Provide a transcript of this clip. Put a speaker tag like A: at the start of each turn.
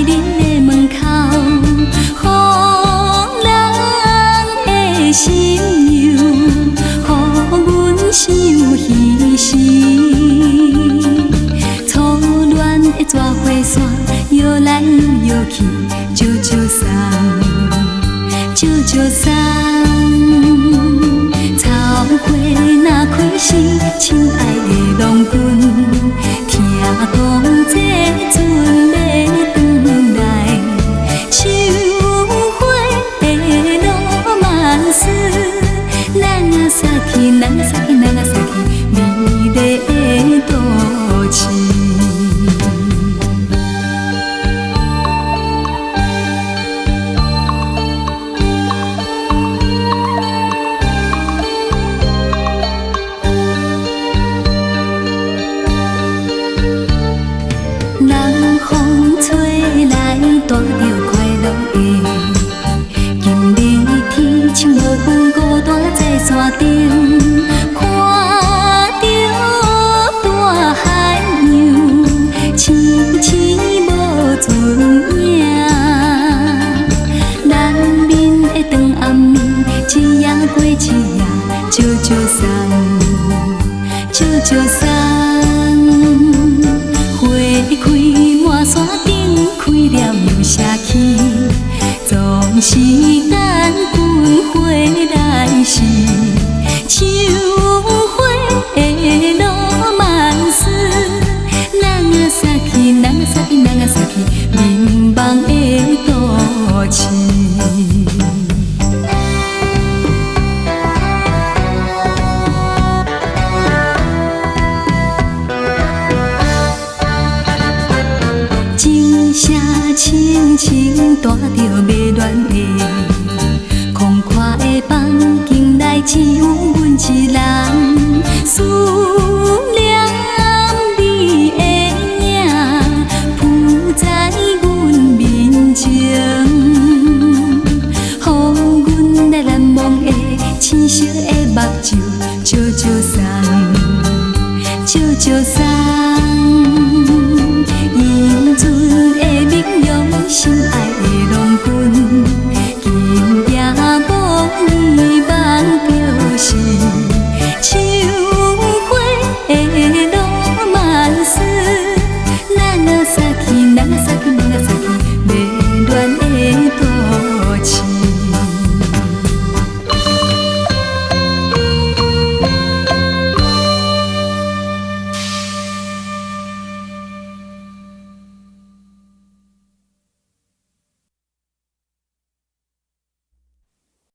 A: 恁的门口，予人的心忧，予阮伤稀时。初恋的纸花线，摇来摇去，招招送，招招送。草花若开时，亲爱的郎君，听讲这阵要转来，秋花的罗曼史，人啊撒去，人啊撒去，人啊撒去，美丽的都市。冷风吹来，带着快乐的。今日天青无风，孤单在山顶，看着大海洋，痴痴无踪影。咱面的长暗暝，一夜过一夜，招招送，招招送。花开满山顶，开了又谢去，总是等君回来时。秋花的罗曼史，人啊撒去，人啊撒去，人啊撒去，迷茫的都市。声声轻轻带着迷恋的，空旷的房间内只有阮一人，思念你的影，浮在阮面前，予阮来难忘的青涩的目睭，招招送，招招送。英俊的面容，心爱的郎君。